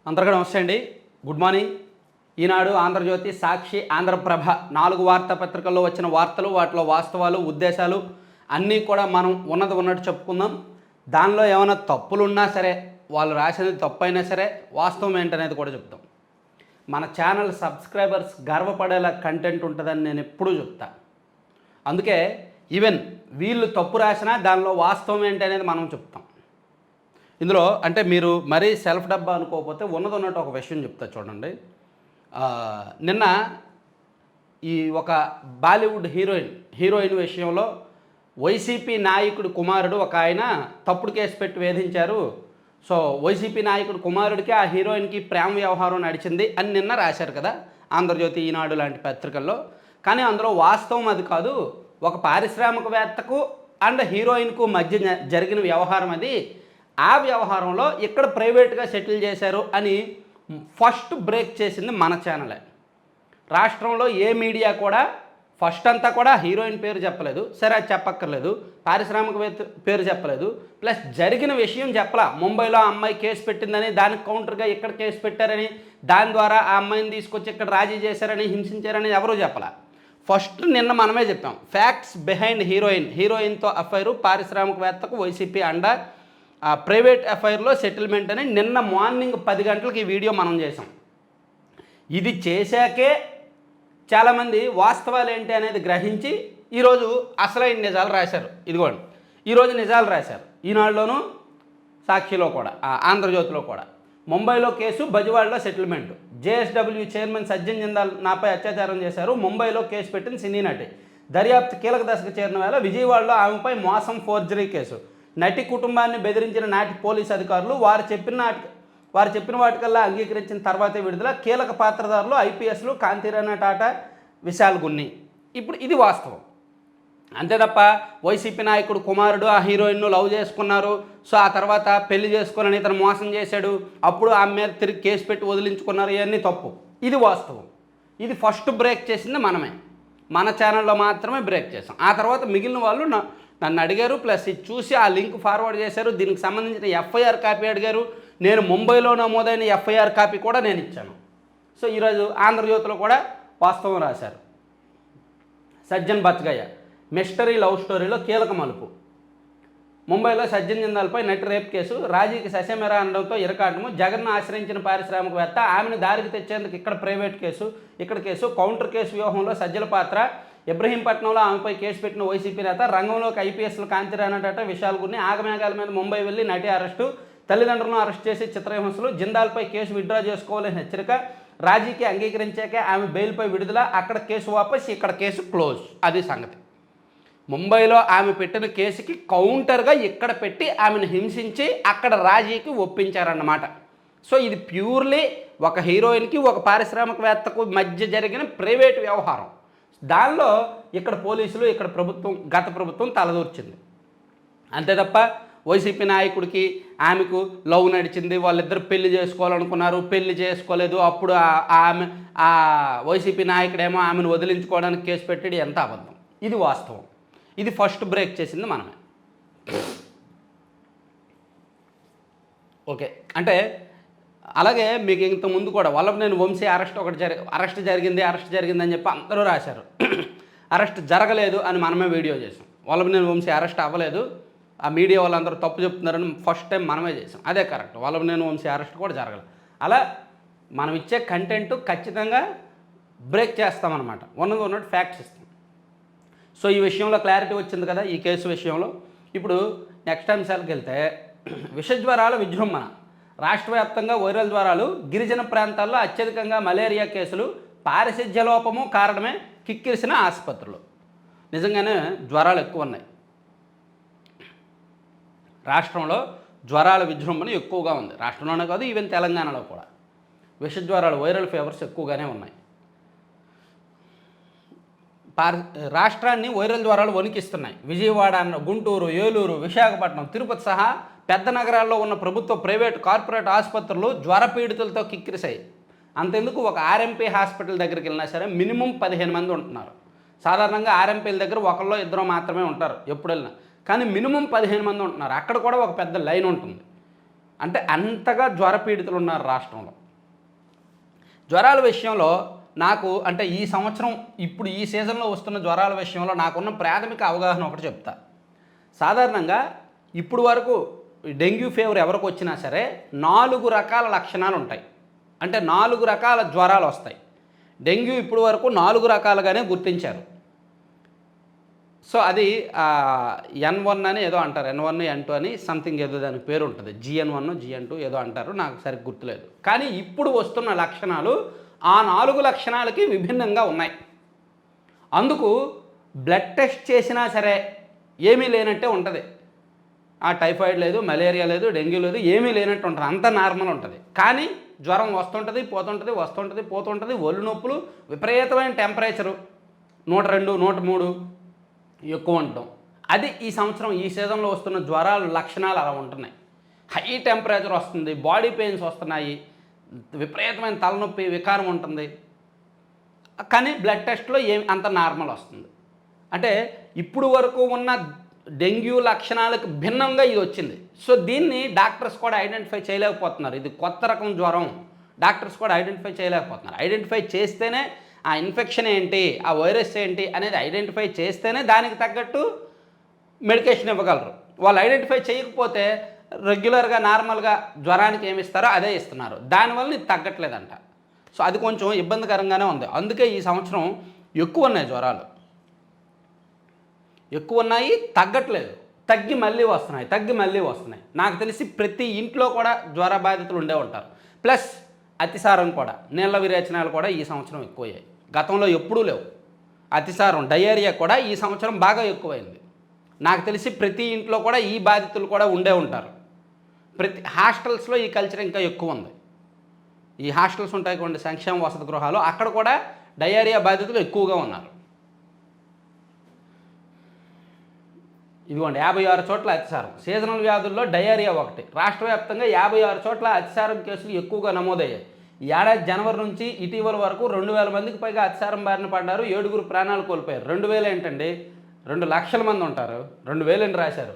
అందరికీ నమస్తే అండి. Good morning. ఈనాడు, ఆంధ్రజ్యోతి, సాక్షి, ఆంధ్రప్రభ 4 వార్తాపత్రికల్లో వచ్చిన వార్తలు, వాటిలో వాస్తవాలు, ఉద్దేశాలు అన్నీ కూడా మనం ఉన్నట్టు చెప్పుకుందాం. దానిలో ఏమైనా తప్పులున్నా సరే, వాళ్ళు రాసేది తప్పైనా సరే, వాస్తవం ఏంటనేది కూడా చెప్తాం. మన ఛానల్ సబ్స్క్రైబర్స్ గర్వపడేలా కంటెంట్ ఉంటుందని నేను ఎప్పుడూ చెప్తా. అందుకే ఈవెన్ వీళ్ళు తప్పు రాసినా దానిలో వాస్తవం ఏంటనేది మనం చెప్తాం. ఇందులో అంటే మీరు మరీ సెల్ఫ్ డబ్బా అనుకోకపోతే ఉన్నట్టు ఒక విషయం చెప్తా చూడండి. నిన్న ఈ ఒక బాలీవుడ్ హీరోయిన్ విషయంలో వైసీపీ నాయకుడి కుమారుడు ఒక ఆయన తప్పుడు కేసు పెట్టి వేధించారు. సో వైసీపీ నాయకుడి కుమారుడికి ఆ హీరోయిన్కి ప్రేమ వ్యవహారం నడిచింది అని నిన్న రాశారు కదా ఆంధ్రజ్యోతి, ఈనాడు లాంటి పత్రికల్లో. కానీ అందులో వాస్తవం అది కాదు. ఒక పారిశ్రామికవేత్తకు అండ్ హీరోయిన్కు మధ్య జరిగిన వ్యవహారం అది. ఆ వ్యవహారంలో ఇక్కడ ప్రైవేట్గా సెటిల్ చేశారు అని ఫస్ట్ బ్రేక్ చేసింది మన ఛానలే. రాష్ట్రంలో ఏ మీడియా కూడా ఫస్ట్ అంతా కూడా హీరోయిన్ పేరు చెప్పలేదు, సరే అది చెప్పక్కర్లేదు. పారిశ్రామికవేత్త పేరు చెప్పలేదు, ప్లస్ జరిగిన విషయం చెప్పలా. ముంబైలో ఆ అమ్మాయి కేసు పెట్టిందని, దానికి కౌంటర్గా ఇక్కడ కేసు పెట్టారని, దాని ద్వారా ఆ అమ్మాయిని తీసుకొచ్చి ఇక్కడ రాజీ చేశారని, హింసించారని ఎవరూ చెప్పలా. ఫస్ట్ నిన్న మనమే చెప్పాం ఫ్యాక్ట్స్ బిహైండ్ హీరోయిన్తో అఫైరు, పారిశ్రామికవేత్తకు వైసీపీ అండ, ప్రైవేట్ అఫైర్లో సెటిల్మెంట్ అని నిన్న మార్నింగ్ 10 గంటలకు ఈ వీడియో మనం చేసాం. ఇది చేశాకే చాలామంది వాస్తవాలు ఏంటి అనేది గ్రహించి ఈరోజు అసలైన నిజాలు రాశారు. ఇదిగోండి, ఈరోజు నిజాలు రాశారు ఈనాడులోనూ, సాక్షిలో కూడా, ఆంధ్రజ్యోతిలో కూడా. ముంబైలో కేసు, బెజవాడలో settlement. JSW chairman Sajjan Jindal నాపై అత్యాచారం చేశారు. ముంబైలో కేసు పెట్టింది సినీ నటి. దర్యాప్తు కీలక దశకు చేరిన వేళ విజయవాడలో ఆమెపై మోసం, ఫోర్జరీ కేసు. నటి కుటుంబాన్ని బెదిరించిన నాటి పోలీసు అధికారులు వారు చెప్పిన వాటికల్లా అంగీకరించిన తర్వాతే విడుదల. కీలక పాత్రధారులు ఐపీఎస్లు కాంతిరాణ టాటా, విశాల్ గున్ని. ఇప్పుడు ఇది వాస్తవం. అంతే తప్ప వైసీపీ నాయకుడు కుమారుడు ఆ హీరోయిన్ను లవ్ చేసుకున్నారు, సో ఆ తర్వాత పెళ్లి చేసుకుని ఇతను మోసం చేశాడు, అప్పుడు ఆమె మీద తిరిగి కేసు పెట్టి వదిలించుకున్నారు, ఇవన్నీ తప్పు. ఇది వాస్తవం. ఇది ఫస్ట్ బ్రేక్ చేసింది మనమే. మన ఛానల్లో మాత్రమే బ్రేక్ చేసాం. ఆ తర్వాత మిగిలిన వాళ్ళు నన్ను అడిగారు, ప్లస్ ఇది చూసి ఆ లింక్ ఫార్వర్డ్ చేశారు. దీనికి సంబంధించిన ఎఫ్ఐఆర్ కాపీ అడిగారు. నేను ముంబైలో నమోదైన ఎఫ్ఐఆర్ కాపీ కూడా నేను ఇచ్చాను. సో ఈరోజు ఆంధ్రజ్యోతిలో కూడా వాస్తవం రాశారు. సజ్జన్ బచ్చగయ్య మిస్టరీ లవ్ స్టోరీలో కీలక మలుపు. ముంబైలో సజ్జన్ జిందాల్పై నటి రేప్ కేసు, రాజీకి ససేమెరా అనడంతో ఇరకాటము. జగన్ను ఆశ్రయించిన పారిశ్రామికవేత్త, ఆమెను దారికి తెచ్చేందుకు ఇక్కడ ప్రైవేట్ కేసు, ఇక్కడ కేసు. కౌంటర్ కేసు వ్యూహంలో సజ్జల పాత్ర. ఇబ్రహీంపట్నంలో ఆమెపై కేసు పెట్టిన వైసీపీ నేత. రంగంలోకి ఐపీఎస్లు కాంతిరాణ టాటా, విశాల్ గున్ని. ఆగమేఘాల మీద ముంబై వెళ్లి నటి అరెస్టు. తల్లిదండ్రులను అరెస్ట్ చేసి చిత్రహింసలు. జిందాల్పై కేసు విత్డ్రా చేసుకోవాలని హెచ్చరిక. రాజీకి అంగీకరించాకే ఆమె బెయిల్పై విడుదల. అక్కడ కేసు వాపస్, ఇక్కడ కేసు క్లోజ్. అది సంగతి. ముంబైలో ఆమె పెట్టిన కేసుకి కౌంటర్గా ఇక్కడ పెట్టి ఆమెను హింసించి అక్కడ రాజీకి ఒప్పించారన్నమాట. సో ఇది ప్యూర్లీ ఒక హీరోయిన్కి ఒక పారిశ్రామికవేత్తకు మధ్య జరిగిన ప్రైవేట్ వ్యవహారం. దానిలో ఇక్కడ పోలీసులు, ఇక్కడ ప్రభుత్వం, గత ప్రభుత్వం తలదూర్చింది. అంతే తప్ప వైసీపీ నాయకుడికి ఆమెకు లవ్ నడిచింది, వాళ్ళిద్దరు పెళ్లి చేసుకోవాలనుకున్నారు, పెళ్లి చేసుకోలేదు, అప్పుడు ఆమె వైసీపీ నాయకుడేమో ఆమెను వదిలించుకోవడానికి కేసు పెట్టాడు, ఎంత అబద్ధం. ఇది వాస్తవం. ఇది ఫస్ట్ బ్రేక్ చేసింది మనమే. ఓకే, అంటే అలాగే మీకు ఇంతకుముందు కూడా వల్లభనేని వంశీ అరెస్ట్ జరిగింది అని చెప్పి అందరూ రాశారు. అరెస్ట్ జరగలేదు అని మనమే వీడియో చేసాం. వల్లభనేని వంశీ అరెస్ట్ అవ్వలేదు, ఆ మీడియా వాళ్ళందరూ తప్పు చెప్తున్నారని ఫస్ట్ టైం మనమే చేసాం. అదే కరెక్ట్, వల్లభనేని వంశీ అరెస్ట్ కూడా జరగలేదు. అలా మనం ఇచ్చే కంటెంట్ ఖచ్చితంగా బ్రేక్ చేస్తామన్నమాట. ఉన్నట్టు ఫ్యాక్ట్స్ ఇస్తాం. సో ఈ విషయంలో క్లారిటీ వచ్చింది కదా ఈ కేసు విషయంలో. ఇప్పుడు నెక్స్ట్ అంశాలకు వెళ్తే, విషజ్వరాల విజృంభణ. రాష్ట్ర వ్యాప్తంగా వైరల్ జ్వరాలు. గిరిజన ప్రాంతాల్లో అత్యధికంగా మలేరియా కేసులు. పారిశుధ్య లోపము కారణమే కిక్కిరిసిన ఆసుపత్రులు. నిజంగానే జ్వరాలు ఎక్కువ ఉన్నాయి. రాష్ట్రంలో జ్వరాల విజృంభణ ఎక్కువగా ఉంది. రాష్ట్రంలోనే కాదు, ఈవెన్ తెలంగాణలో కూడా విషజ్వరాలు, వైరల్ ఫీవర్స్ ఎక్కువగానే ఉన్నాయి. రాష్ట్రాన్ని వైరల్ జ్వరాలు వణికిస్తున్నాయి. విజయవాడ, గుంటూరు, ఏలూరు, విశాఖపట్నం, తిరుపతి సహా పెద్ద నగరాల్లో ఉన్న ప్రభుత్వ, ప్రైవేటు, కార్పొరేట్ ఆసుపత్రులు జ్వర పీడితులతో కిక్కిరిశాయి. అంతెందుకు ఒక ఆర్ఎంపీ హాస్పిటల్ దగ్గరికి వెళ్ళినా సరే మినిమం 15 మంది ఉంటున్నారు. సాధారణంగా ఆర్ఎంపీల దగ్గర ఒకళ్ళో ఇద్దరు మాత్రమే ఉంటారు ఎప్పుడు వెళ్ళినా, కానీ మినిమం 15 మంది ఉంటున్నారు. అక్కడ కూడా ఒక పెద్ద లైన్ ఉంటుంది. అంటే అంతగా జ్వరపీడితులు ఉన్నారు రాష్ట్రంలో. జ్వరాల విషయంలో నాకు అంటే ఈ సంవత్సరం ఇప్పుడు ఈ సీజన్లో వస్తున్న జ్వరాల విషయంలో నాకున్న ప్రాథమిక అవగాహన ఒకటి చెప్తా. సాధారణంగా ఇప్పుడు వరకు డెంగ్యూ ఫీవర్ ఎవరికి వచ్చినా సరే 4 రకాల లక్షణాలు ఉంటాయి. అంటే 4 రకాల జ్వరాలు వస్తాయి. డెంగ్యూ ఇప్పుడు వరకు 4 రకాలుగానే గుర్తించారు. సో అది N1 అని ఏదో అంటారు, N1 N2 అని సంథింగ్ ఏదో దానికి పేరు ఉంటుంది, GN1 GN2 ఏదో అంటారు, నాకు సరిగ్గా గుర్తులేదు. కానీ ఇప్పుడు వస్తున్న లక్షణాలు ఆ 4 లక్షణాలకి విభిన్నంగా ఉన్నాయి. అందుకు బ్లడ్ టెస్ట్ చేసినా సరే ఏమీ లేనట్టే ఉంటుంది. టైఫాయిడ్ లేదు, మలేరియా లేదు, డెంగ్యూ లేదు, ఏమీ లేనట్టు ఉంటుంది, అంత నార్మల్ ఉంటుంది. కానీ జ్వరం వస్తుంటుంది, పోతుంటుంది, వస్తుంటుంది, పోతుంటుంది, ఒళ్ళు నొప్పులు, విపరీతమైన టెంపరేచరు 102, 103 ఎక్కువ ఉండటం. అది ఈ సంవత్సరం ఈ సీజన్లో వస్తున్న జ్వరాల లక్షణాలు అలా ఉంటున్నాయి. హై టెంపరేచర్ వస్తుంది, బాడీ పెయిన్స్ వస్తున్నాయి, విపరీతమైన తలనొప్పి, వికారం ఉంటుంది. కానీ బ్లడ్ టెస్ట్లో అంత నార్మల్ వస్తుంది. అంటే ఇప్పుడు వరకు ఉన్న డెంగ్యూ లక్షణాలకు భిన్నంగా ఇది వచ్చింది. సో దీన్ని డాక్టర్స్ కూడా ఐడెంటిఫై చేయలేకపోతున్నారు. ఇది కొత్త రకం జ్వరం, డాక్టర్స్ కూడా ఐడెంటిఫై చేయలేకపోతున్నారు. ఐడెంటిఫై చేస్తేనే ఆ ఇన్ఫెక్షన్ ఏంటి, ఆ వైరస్ ఏంటి అనేది ఐడెంటిఫై చేస్తేనే దానికి తగ్గట్టు మెడికేషన్ ఇవ్వగలరు. వాళ్ళు ఐడెంటిఫై చేయకపోతే రెగ్యులర్గా నార్మల్గా జ్వరానికి ఏమి ఇస్తారో అదే ఇస్తున్నారు. దానివల్ల ఇది తగ్గట్లేదంట. సో అది కొంచెం ఇబ్బందికరంగానే ఉంది. అందుకే ఈ సంవత్సరం ఎక్కువ ఉన్నాయి జ్వరాలు, ఎక్కువ ఉన్నాయి, తగ్గట్లేదు, తగ్గి మళ్ళీ వస్తున్నాయి, తగ్గి మళ్ళీ వస్తున్నాయి. నాకు తెలిసి ప్రతి ఇంట్లో కూడా జ్వర బాధితులు ఉండే ఉంటారు. ప్లస్ అతిసారం కూడా, నీళ్ళ విరేచనాలు కూడా ఈ సంవత్సరం ఎక్కువయ్యాయి. గతంలో ఎప్పుడూ లేవు. అతిసారం, డయేరియా కూడా ఈ సంవత్సరం బాగా ఎక్కువైంది. నాకు తెలిసి ప్రతి ఇంట్లో కూడా ఈ బాధితులు కూడా ఉండే ఉంటారు. ప్రతి హాస్టల్స్లో ఈ కల్చర్ ఇంకా ఎక్కువ ఉంది. ఈ హాస్టల్స్ ఉంటాయి కొన్ని సంక్షేమ వసతి గృహాలు, అక్కడ కూడా డయేరియా బాధితులు ఎక్కువగా ఉన్నారు. ఇదిగోండి 56 చోట్ల అతిసారం. సీజనల్ వ్యాధుల్లో డయేరియా ఒకటి. రాష్ట్ర వ్యాప్తంగా 56 చోట్ల అతిసారం కేసులు ఎక్కువగా నమోదయ్యాయి. ఈ ఏడాది జనవరి నుంచి ఇటీవల వరకు 2000 మందికి పైగా అతిసారం బారిన పడ్డారు. 7 ప్రాణాలు కోల్పోయారు. 2000 ఏంటండి, 2 లక్షల మంది ఉంటారు. 2000 అని రాశారు,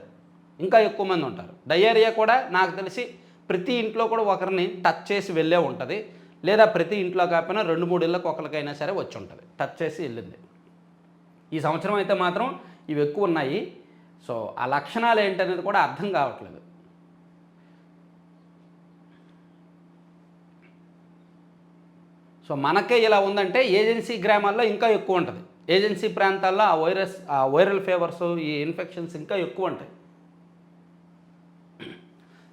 ఇంకా ఎక్కువ మంది ఉంటారు. డయేరియా కూడా నాకు తెలిసి ప్రతి ఇంట్లో కూడా ఒకరిని టచ్ చేసి వెళ్ళే ఉంటుంది, లేదా ప్రతి ఇంట్లో కాకపోయినా 2-3 ఇళ్ళకి ఒకరికైనా సరే వచ్చి ఉంటుంది, టచ్ చేసి వెళ్ళింది. ఈ సంవత్సరం అయితే మాత్రం ఇవి ఎక్కువ ఉన్నాయి. సో ఆ లక్షణాలు ఏంటనేది కూడా అర్థం కావట్లేదు. సో మనకే ఇలా ఉందంటే ఏజెన్సీ గ్రామాల్లో ఇంకా ఎక్కువ ఉంటుంది. ఏజెన్సీ ప్రాంతాల్లో ఆ వైరల్ ఫీవర్స్, ఈ ఇన్ఫెక్షన్స్ ఇంకా ఎక్కువ ఉంటాయి.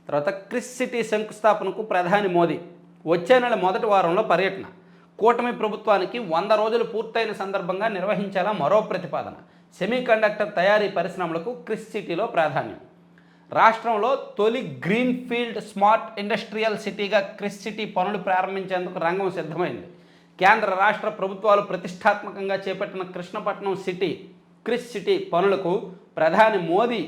తర్వాత క్రిస్ సిటీ శంకుస్థాపనకు ప్రధాని మోదీ వచ్చే నెల మొదటి వారంలో పర్యటన. కూటమి ప్రభుత్వానికి 100 రోజులు పూర్తయిన సందర్భంగా నిర్వహించేలా మరో ప్రతిపాదన. సెమీకండక్టర్ తయారీ పరిశ్రమలకు క్రిస్ సిటీలో ప్రాధాన్యం. రాష్ట్రంలో తొలి గ్రీన్ ఫీల్డ్ స్మార్ట్ ఇండస్ట్రియల్ సిటీగా క్రిస్ సిటీ పనులు ప్రారంభించేందుకు రంగం సిద్ధమైంది. కేంద్ర రాష్ట్ర ప్రభుత్వాలు ప్రతిష్టాత్మకంగా చేపట్టిన కృష్ణపట్నం సిటీ క్రిస్ సిటీ పనులకు ప్రధాని మోదీ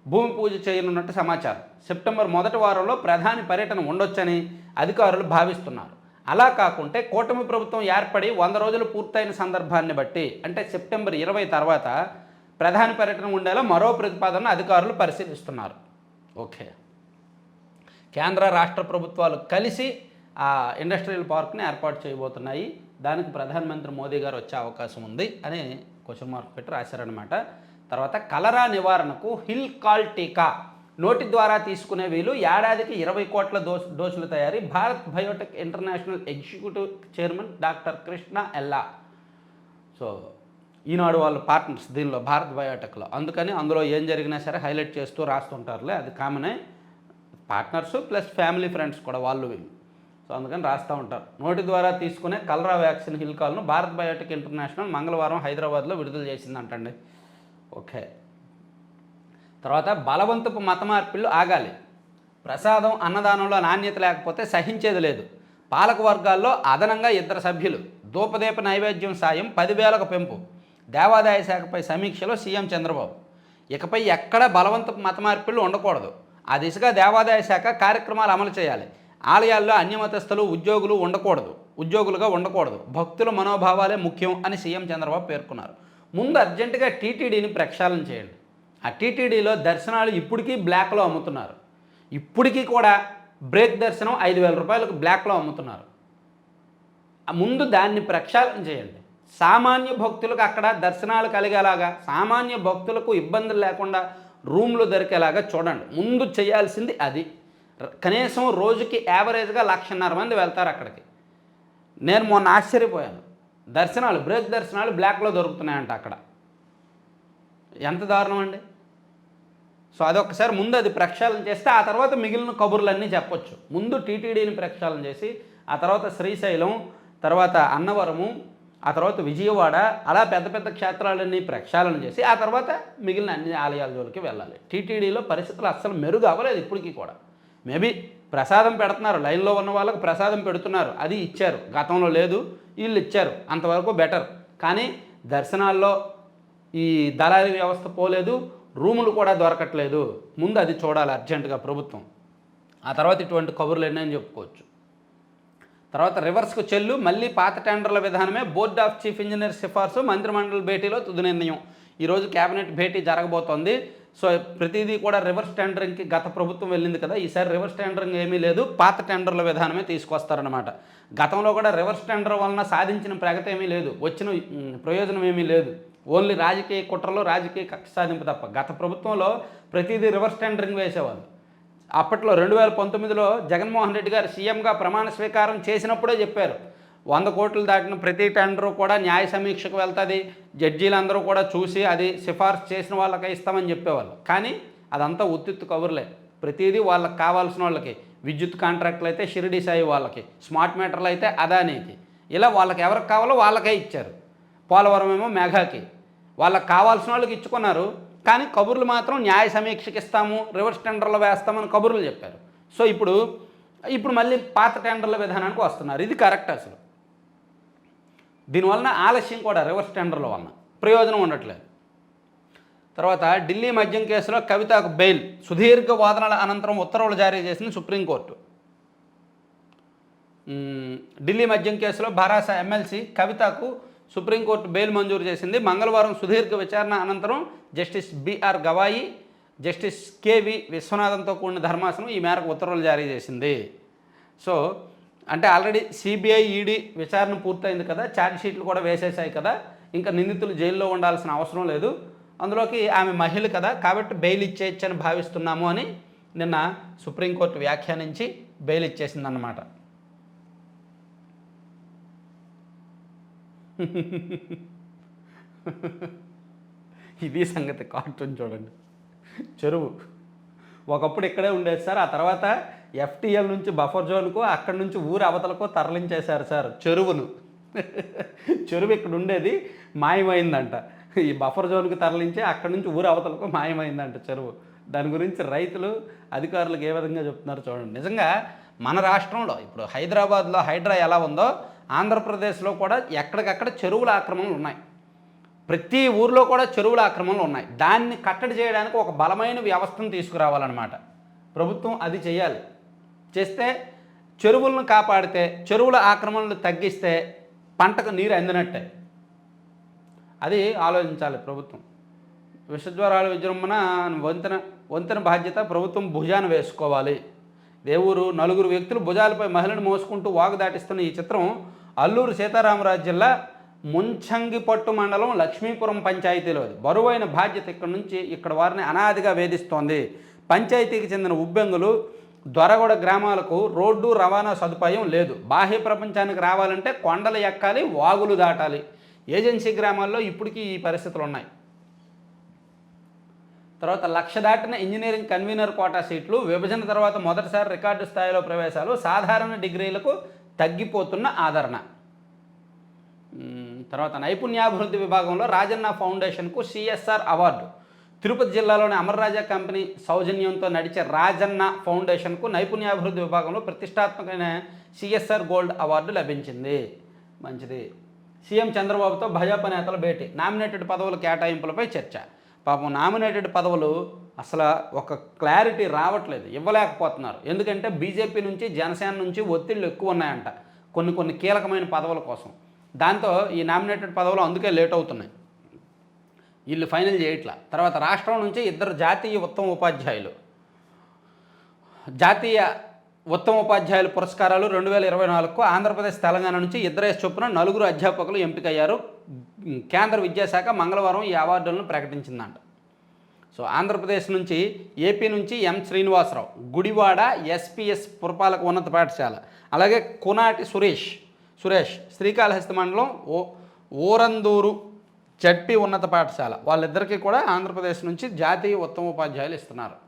భూమి పూజ చేయనున్నట్టు సమాచారం. సెప్టెంబర్ మొదటి వారంలో ప్రధాని పర్యటన ఉండొచ్చని అధికారులు భావిస్తున్నారు. అలా కాకుంటే కూటమి ప్రభుత్వం ఏర్పడి 100 రోజులు పూర్తయిన సందర్భాన్ని బట్టి, అంటే సెప్టెంబర్ 20 తర్వాత ప్రధాని పర్యటన ఉండేలా మరో ప్రతిపాదన అధికారులు పరిశీలిస్తున్నారు. ఓకే, కేంద్ర రాష్ట్ర ప్రభుత్వాలు కలిసి ఆ ఇండస్ట్రియల్ పార్క్ని ఏర్పాటు చేయబోతున్నాయి. దానికి ప్రధానమంత్రి మోదీ గారు వచ్చే అవకాశం ఉంది అని క్వశ్చన్ మార్క్ పెట్టి రాశారనమాట. తర్వాత కలరా నివారణకు హిల్ కాల్ టీకా నోటి ద్వారా తీసుకునే వీలు, ఏడాదికి 20 కోట్ల డోసుల తయారీ. Bharat biotech international executive chairman doctor Krishna ఎల్లా. సో ఈనాడు వాళ్ళు పార్ట్నర్స్ దీనిలో, భారత్ బయోటెక్లో. అందుకని అందులో ఏం జరిగినా సరే హైలైట్ చేస్తూ రాస్తుంటారులే, అది కామనే. పార్ట్నర్స్ ప్లస్ ఫ్యామిలీ ఫ్రెండ్స్ కూడా వాళ్ళు వీళ్ళు. సో అందుకని రాస్తూ ఉంటారు. నోటి ద్వారా తీసుకునే కలరా వ్యాక్సిన్ హిల్కాల్ను భారత్ బయోటెక్ ఇంటర్నేషనల్ మంగళవారం హైదరాబాద్లో విడుదల చేసిందంటండి. ఓకే, తర్వాత బలవంతపు మత మార్పిళ్ళు ఆగాలి. ప్రసాదం అన్నదానంలో నాణ్యత లేకపోతే సహించేది లేదు. పాలక వర్గాల్లో అదనంగా 2 సభ్యులు. ధూపదీప నైవేద్యం సాయం 10,000కు పెంపు. దేవాదాయ శాఖపై సమీక్షలో సీఎం చంద్రబాబు. ఇకపై ఎక్కడ బలవంతపు మత మార్పిళ్ళు ఉండకూడదు. ఆ దిశగా దేవాదాయ శాఖ కార్యక్రమాలు అమలు చేయాలి. ఆలయాల్లో అన్యమతస్థులు ఉద్యోగులుగా ఉండకూడదు. భక్తుల మనోభావాలే ముఖ్యం అని సీఎం చంద్రబాబు పేర్కొన్నారు. ముందు అర్జెంటుగా టీటీడీని ప్రక్షాళన చేయండి. ఆ టీటీడీలో దర్శనాలు ఇప్పటికీ బ్లాక్లో అమ్ముతున్నారు. ఇప్పటికీ కూడా బ్రేక్ దర్శనం 5,000 రూపాయలకు బ్లాక్లో అమ్ముతున్నారు. ముందు దాన్ని ప్రక్షాళన చేయండి. సామాన్య భక్తులకు అక్కడ దర్శనాలు కలిగేలాగా, సామాన్య భక్తులకు ఇబ్బందులు లేకుండా రూమ్లు దొరికేలాగా చూడండి. ముందు చేయాల్సింది అది. కనీసం రోజుకి యావరేజ్గా 1,50,000 మంది వెళ్తారు అక్కడికి. నేను మొన్న ఆశ్చర్యపోయాను. దర్శనాలు, బ్రేక్ దర్శనాలు బ్లాక్లో దొరుకుతున్నాయంట అక్కడ. ఎంత దారుణం అండి. సో అదొకసారి ముందు అది ప్రక్షాళన చేస్తే ఆ తర్వాత మిగిలిన కబుర్లన్నీ చెప్పొచ్చు. ముందు టీటీడీని ప్రక్షాళన చేసి ఆ తర్వాత శ్రీశైలం, తర్వాత అన్నవరము, ఆ తర్వాత విజయవాడ, అలా పెద్ద పెద్ద క్షేత్రాలన్నీ ప్రక్షాళన చేసి ఆ తర్వాత మిగిలిన అన్ని ఆలయాల జోలికి వెళ్ళాలి. టీటీడీలో పరిస్థితులు అస్సలు మెరుగు అవ్వలేదు ఇప్పటికీ కూడా. మేబీ ప్రసాదం పెడుతున్నారు, లైన్లో ఉన్న వాళ్ళకు ప్రసాదం పెడుతున్నారు, అది ఇచ్చారు. గతంలో లేదు, వీళ్ళు ఇచ్చారు, అంతవరకు బెటర్. కానీ దర్శనాల్లో ఈ దళారీ వ్యవస్థ పోలేదు, రూములు కూడా దొరకట్లేదు. ముందు అది చూడాలి అర్జెంటుగా ప్రభుత్వం. ఆ తర్వాత ఇటువంటి కబుర్లు ఎన్నని చెప్పుకోవచ్చు. తర్వాత రివర్స్కు చెల్లు, మళ్ళీ పాత టెండర్ల విధానమే బోర్డ్ ఆఫ్ చీఫ్ ఇంజనీర్ సిఫార్సు, మంత్రిమండలి భేటీలో తుది నిర్ణయం. ఈరోజు కేబినెట్ భేటీ జరగబోతోంది. సో ప్రతిదీ కూడా రివర్స్ టెండరింగ్కి గత ప్రభుత్వం వెళ్ళింది కదా, ఈసారి రివర్స్ టెండరింగ్ ఏమీ లేదు, పాత టెండర్ల విధానమే తీసుకొస్తారనమాట. గతంలో కూడా రివర్స్ టెండర్ వలన సాధించిన ప్రగతి ఏమీ లేదు, వచ్చిన ప్రయోజనం ఏమీ లేదు. ఓన్లీ రాజకీయ కుట్రలు, రాజకీయ కక్ష సాధింపు తప్ప. గత ప్రభుత్వంలో ప్రతిదీ రివర్స్ టెండరింగ్ వేసేవాళ్ళు. అప్పట్లో 2019లో జగన్మోహన్ రెడ్డి గారు సీఎంగా ప్రమాణ స్వీకారం చేసినప్పుడే చెప్పారు, 100 కోట్లు దాటిన ప్రతి టెండరు కూడా న్యాయ సమీక్షకు వెళ్తుంది, జడ్జీలందరూ కూడా చూసి అది సిఫార్సు చేసిన వాళ్ళకే ఇస్తామని చెప్పేవాళ్ళు. కానీ అదంతా ఉత్తిత్తు కబుర్లే. ప్రతిదీ వాళ్ళకి కావాల్సిన వాళ్ళకి, విద్యుత్ కాంట్రాక్టులు అయితే షిరిడి సాయి వాళ్ళకి, స్మార్ట్ మీటర్లు అయితే అదానీకి, ఇలా వాళ్ళకి ఎవరికి కావాలో వాళ్ళకే ఇచ్చారు. పోలవరం ఏమో మేఘాకి, వాళ్ళకి కావాల్సిన వాళ్ళకి ఇచ్చుకున్నారు. కానీ కబుర్లు మాత్రం న్యాయ సమీక్షకి ఇస్తాము, రివర్స్ టెండర్లు వేస్తామని కబుర్లు చెప్పారు. సో ఇప్పుడు మళ్ళీ పాత టెండర్ల విధానానికి వస్తున్నారు. ఇది కరెక్ట్. అసలు దీనివలన ఆలస్యం కూడా, రివర్స్ టెండర్ల వలన ప్రయోజనం ఉండట్లేదు. తర్వాత ఢిల్లీ మద్యం కేసులో కవితకు బెయిల్, సుదీర్ఘ వాదనల అనంతరం ఉత్తర్వులు జారీ చేసింది సుప్రీంకోర్టు. ఢిల్లీ మద్యం కేసులో భరాస ఎమ్మెల్సీ కవితకు సుప్రీంకోర్టు బెయిల్ మంజూరు చేసింది. మంగళవారం సుదీర్ఘ విచారణ అనంతరం justice BR Gavai, justice KV విశ్వనాథన్తో కూడిన ధర్మాసనం ఈ మేరకు ఉత్తర్వులు జారీ చేసింది. సో అంటే ఆల్రెడీ సిబిఐ, ఈడీ విచారణ పూర్తయింది కదా, ఛార్జ్ షీట్లు కూడా వేసేసాయి కదా, ఇంకా నిందితులు జైల్లో ఉండాల్సిన అవసరం లేదు, అందులోకి ఆమె మహిళ కదా కాబట్టి బెయిల్ ఇచ్చేయచ్చని భావిస్తున్నాము అని నిన్న సుప్రీంకోర్టు వ్యాఖ్యానించి బెయిల్ ఇచ్చేసిందన్నమాట. ఇది సంగతి. కార్టూన్ చూడండి. చెరువు ఒకప్పుడు ఇక్కడే ఉండేది సార్, ఆ తర్వాత ఎఫ్టీఎల్ నుంచి బఫర్ జోన్కు, అక్కడి నుంచి ఊరు అవతలకు తరలించేశారు సార్ చెరువును. చెరువు ఇక్కడ ఉండేది, మాయమైందంట. ఈ బఫర్ జోన్కి తరలించి అక్కడి నుంచి ఊరు అవతలకు మాయమైందంట చెరువు. దాని గురించి రైతులు, అధికారులకు ఏ విధంగా చెప్తున్నారు చూడండి. నిజంగా మన రాష్ట్రంలో ఇప్పుడు హైదరాబాద్లో హైడ్రా ఎలా ఉందో, ఆంధ్రప్రదేశ్లో కూడా ఎక్కడికక్కడ చెరువుల ఆక్రమణలు ఉన్నాయి. ప్రతి ఊర్లో కూడా చెరువుల ఆక్రమణలు ఉన్నాయి. దాన్ని కట్టడి చేయడానికి ఒక బలమైన వ్యవస్థను తీసుకురావాలన్నమాట ప్రభుత్వం. అది చేయాలి. చేస్తే చెరువులను కాపాడితే, చెరువుల ఆక్రమణలు తగ్గిస్తే పంటకు నీరు అందినట్టే. అది ఆలోచించాలి ప్రభుత్వం. విషజ్వరాల విజృంభణ వంతెన బాధ్యత ప్రభుత్వం భుజాన వేసుకోవాలి. దేవురు నలుగురు వ్యక్తులు భుజాలపై మహిళను మోసుకుంటూ వాగు దాటిస్తున్న ఈ చిత్రం అల్లూరు సీతారామరాజు జిల్లా ముంచంగిపట్టు మండలం లక్ష్మీపురం పంచాయతీలోది. బరువైన బాధ్యత ఇక్కడ వారిని అనాదిగా వేధిస్తోంది. పంచాయతీకి చెందిన ఉబ్బెంగులు, దొరగొడ గ్రామాలకు రోడ్డు రవాణా సదుపాయం లేదు. బాహ్య ప్రపంచానికి రావాలంటే కొండలు ఎక్కాలి, వాగులు దాటాలి. ఏజెన్సీ గ్రామాల్లో ఇప్పటికీ ఈ పరిస్థితులు ఉన్నాయి. తర్వాత 1,00,000 దాటిన ఇంజనీరింగ్ కన్వీనర్ కోటా సీట్లు, విభజన తర్వాత మొదటిసారి రికార్డు స్థాయిలో ప్రవేశాలు, సాధారణ డిగ్రీలకు తగ్గిపోతున్న ఆదరణ. తర్వాత నైపుణ్యాభివృద్ధి విభాగంలో రాజన్న ఫౌండేషన్కు సిఎస్ఆర్ అవార్డు. తిరుపతి జిల్లాలోని అమర్రాజా కంపెనీ సౌజన్యంతో నడిచే రాజన్న ఫౌండేషన్కు నైపుణ్యాభివృద్ధి విభాగంలో ప్రతిష్టాత్మకమైన సిఎస్ఆర్ గోల్డ్ అవార్డు లభించింది. మంచిది. సీఎం చంద్రబాబుతో భాజపా నేతల భేటీ, నామినేటెడ్ పదవుల కేటాయింపులపై చర్చ. పాపం నామినేటెడ్ పదవులు అసలు ఒక క్లారిటీ రావట్లేదు, ఇవ్వలేకపోతున్నారు. ఎందుకంటే బీజేపీ నుంచి, జనసేన నుంచి ఒత్తిళ్ళు ఎక్కువ ఉన్నాయంట కొన్ని కీలకమైన పదవుల కోసం. దాంతో ఈ నామినేటెడ్ పదవులు అందుకే లేట్ అవుతున్నాయి, వీళ్ళు ఫైనల్ చేయట్లా. తర్వాత రాష్ట్రం నుంచి 2 జాతీయ ఉత్తమ ఉపాధ్యాయులు, జాతీయ ఉత్తమ ఉపాధ్యాయుల పురస్కారాలు 2024కు ఆంధ్రప్రదేశ్ తెలంగాణ నుంచి ఇద్దరేసి చొప్పున 4 అధ్యాపకులు ఎంపికయ్యారు. కేంద్ర విద్యాశాఖ మంగళవారం ఈ అవార్డులను ప్రకటించిందంట. సో ఆంధ్రప్రదేశ్ నుంచి ఏపీ నుంచి ఎం శ్రీనివాసరావు, గుడివాడ ఎస్పీఎస్ పురపాలక ఉన్నత పాఠశాల, అలాగే కునాటి సురేష్ శ్రీకాళహస్తి మండలం ఓరందూరు జడ్పీ ఉన్నత పాఠశాల, వాళ్ళిద్దరికీ కూడా ఆంధ్రప్రదేశ్ నుంచి జాతీయ ఉత్తమ ఉపాధ్యాయులు ఇస్తున్నారు.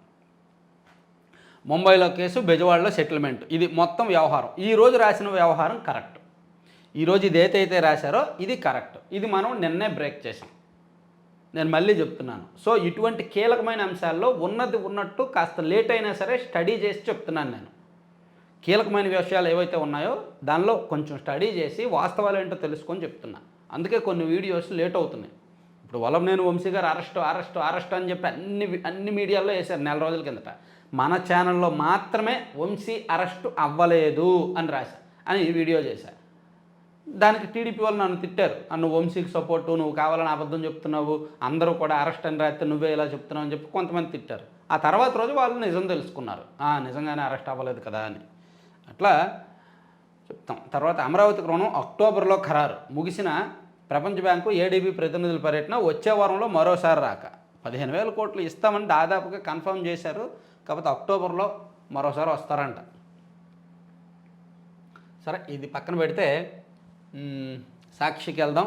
ముంబైలో కేసు, బెజవాడలో సెటిల్మెంట్, ఇది మొత్తం వ్యవహారం. ఈరోజు రాసిన వ్యవహారం కరెక్ట్. ఈరోజు ఇది ఏదైతే రాశారో ఇది కరెక్ట్. ఇది మనం నిన్నే బ్రేక్ చేసాం. నేను మళ్ళీ చెప్తున్నాను. సో ఇటువంటి కీలకమైన అంశాల్లో ఉన్నది ఉన్నట్టు కాస్త లేట్ అయినా సరే స్టడీ చేసి చెప్తున్నాను. నేను కీలకమైన విషయాలు ఏవైతే ఉన్నాయో దానిలో కొంచెం స్టడీ చేసి వాస్తవాలు ఏంటో తెలుసుకొని చెప్తున్నా. అందుకే కొన్ని వీడియోస్ లేట్ అవుతున్నాయి. ఇప్పుడు వల్లభనేని వంశీ గారు అరెస్ట్ అని చెప్పి అన్ని మీడియాల్లో వేశారు నెల రోజుల కిందట. మన ఛానల్లో మాత్రమే వంశీ అరెస్టు అవ్వలేదు అని అని ఈ వీడియో చేశారు. దానికి టీడీపీ వాళ్ళు నన్ను తిట్టారు. నువ్వు వంశీకి సపోర్టు, నువ్వు కావాలని అబద్ధం చెప్తున్నావు, అందరూ కూడా అరెస్ట్ అని రాస్తే నువ్వే ఇలా చెప్తున్నావు అని చెప్పి కొంతమంది తిట్టారు. ఆ తర్వాత రోజు వాళ్ళు నిజం తెలుసుకున్నారు, నిజంగానే అరెస్ట్ అవ్వలేదు కదా అని. అట్లా చెప్తాం. తర్వాత అమరావతి రుణం అక్టోబర్లో ఖరారు. ముగిసిన ప్రపంచ బ్యాంకు ఏడీబీ ప్రతినిధుల పర్యటన వచ్చే వారంలో మరోసారి రాక 15,000 కోట్లు ఇస్తామని దాదాపుగా కన్ఫర్మ్ చేశారు. కాకపోతే అక్టోబర్లో మరోసారి వస్తారంట. సరే, ఇది పక్కన పెడితే సాక్షికి వెళ్దాం.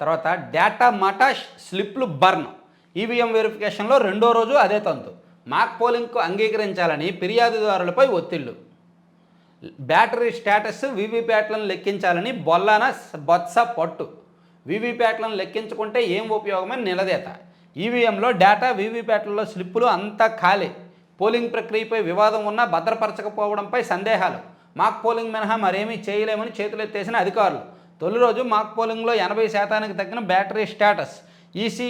తర్వాత డేటా మటాష్, స్లిప్లు బర్న్, ఈవీఎం వెరిఫికేషన్లో రెండో రోజు అదే తంతు. మాక్ పోలింగ్కు అంగీకరించాలని ఫిర్యాదుదారులపై ఒత్తిళ్లు. బ్యాటరీ స్టేటస్, వీవీప్యాట్లను లెక్కించాలని బొత్స పట్టు. వీవీప్యాట్లను లెక్కించుకుంటే ఏం ఉపయోగమని నిలదీత. ఈవీఎంలో డేటా, వీవీప్యాట్లలో స్లిప్పులు అంతా ఖాళీ. పోలింగ్ ప్రక్రియపై వివాదం ఉన్నా భద్రపరచకపోవడంపై సందేహాలు. మాక్ పోలింగ్ మినహా మరేమీ చేయలేమని చేతులెత్తేసిన అధికారులు. తొలి రోజు మాక్ పోలింగ్లో 80% తగ్గిన బ్యాటరీ స్టేటస్. ఈసీ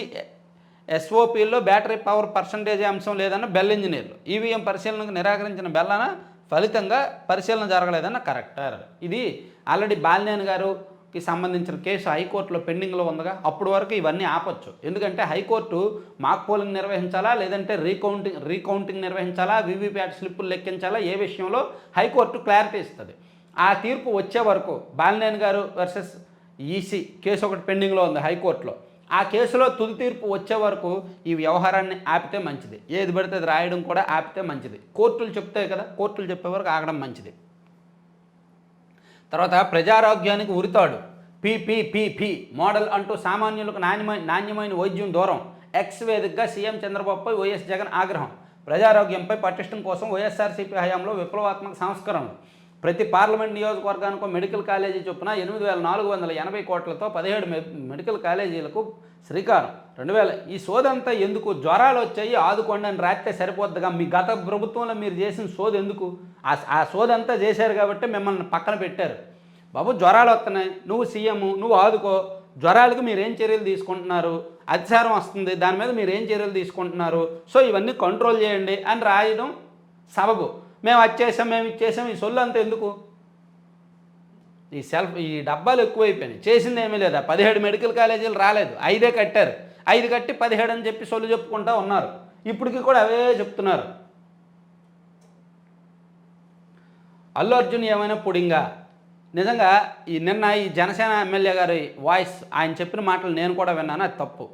ఎస్ఓపీల్లో బ్యాటరీ పవర్ పర్సంటేజ్ అంశం లేదన్న బెల్ ఇంజనీర్లు. ఈవీఎం పరిశీలనకు నిరాకరించిన బెల్లన ఫలితంగా పరిశీలన జరగలేదన్న కరెక్టర్. ఇది ఆల్రెడీ బాలినేని గారుకి సంబంధించిన కేసు హైకోర్టులో పెండింగ్లో ఉందిగా. అప్పటి వరకు ఇవన్నీ ఆపొచ్చు. ఎందుకంటే హైకోర్టు మాక్ పోలింగ్ నిర్వహించాలా లేదంటే రీకౌంటింగ్ నిర్వహించాలా, వీవీప్యాట్ స్లిప్పులు లెక్కించాలా, ఏ విషయంలో హైకోర్టు క్లారిటీ ఇస్తుంది. ఆ తీర్పు వచ్చే వరకు బాలినేని గారు వర్సెస్ ఈసీ కేసు ఒకటి పెండింగ్లో ఉంది హైకోర్టులో. ఆ కేసులో తుది తీర్పు వచ్చే వరకు ఈ వ్యవహారాన్ని ఆపితే మంచిది. ఏది పడితే అది రాయడం కూడా ఆపితే మంచిది. కోర్టులు చెప్తాయి కదా, కోర్టులు చెప్పే వరకు ఆగడం మంచిది. తర్వాత ప్రజారోగ్యానికి ఉరితాడు. పీపీపీపీ మోడల్ అంటూ సామాన్యులకు నాణ్యమైన వైద్యం దూరం. ఎక్స్ వేదికగా సీఎం చంద్రబాబుపై వైఎస్ జగన్ ఆగ్రహం. ప్రజారోగ్యంపై పటిష్టం కోసం వైఎస్ఆర్సీపీ హయాంలో విప్లవాత్మక సంస్కరణలు. ప్రతి పార్లమెంట్ నియోజకవర్గానికి మెడికల్ కాలేజీ చొప్పున 8,480 కోట్లతో 17 మెడికల్ కాలేజీలకు శ్రీకారం. 2000 ఈ సోదంతా ఎందుకు? జ్వరాలు వచ్చాయి ఆదుకోండి అని రాస్తే సరిపోద్దిగా. మీ గత ప్రభుత్వంలో మీరు చేసిన సోది ఎందుకు? ఆ సోదంతా చేశారు కాబట్టి మిమ్మల్ని పక్కన పెట్టారు. బాబు జ్వరాలు వస్తున్నాయి, నువ్వు సీఎం, నువ్వు ఆదుకో. జ్వరాలకు మీరేం చర్యలు తీసుకుంటున్నారు? అతిసారం వస్తుంది, దాని మీద మీరేం చర్యలు తీసుకుంటున్నారు? సో ఇవన్నీ కంట్రోల్ చేయండి అని రాయడం సబబు. మేము వచ్చేసాం, మేము ఇచ్చేసాం, ఈ సొల్లు అంతా ఎందుకు? ఈ డబ్బాలు ఎక్కువైపోయినాయి. చేసింది ఏమీ లేదా. 17 మెడికల్ కాలేజీలు రాలేదు, 5 కట్టారు. 5 కట్టి 17 అని చెప్పి సొల్లు చెప్పుకుంటూ ఉన్నారు. ఇప్పటికీ కూడా అవే చెప్తున్నారు. అల్లు అర్జున్ ఏమైనా పుడింగా? నిజంగా నిన్న ఈ జనసేన ఎమ్మెల్యే గారి వాయిస్, ఆయన చెప్పిన మాటలు నేను కూడా విన్నాను, అది తప్పు.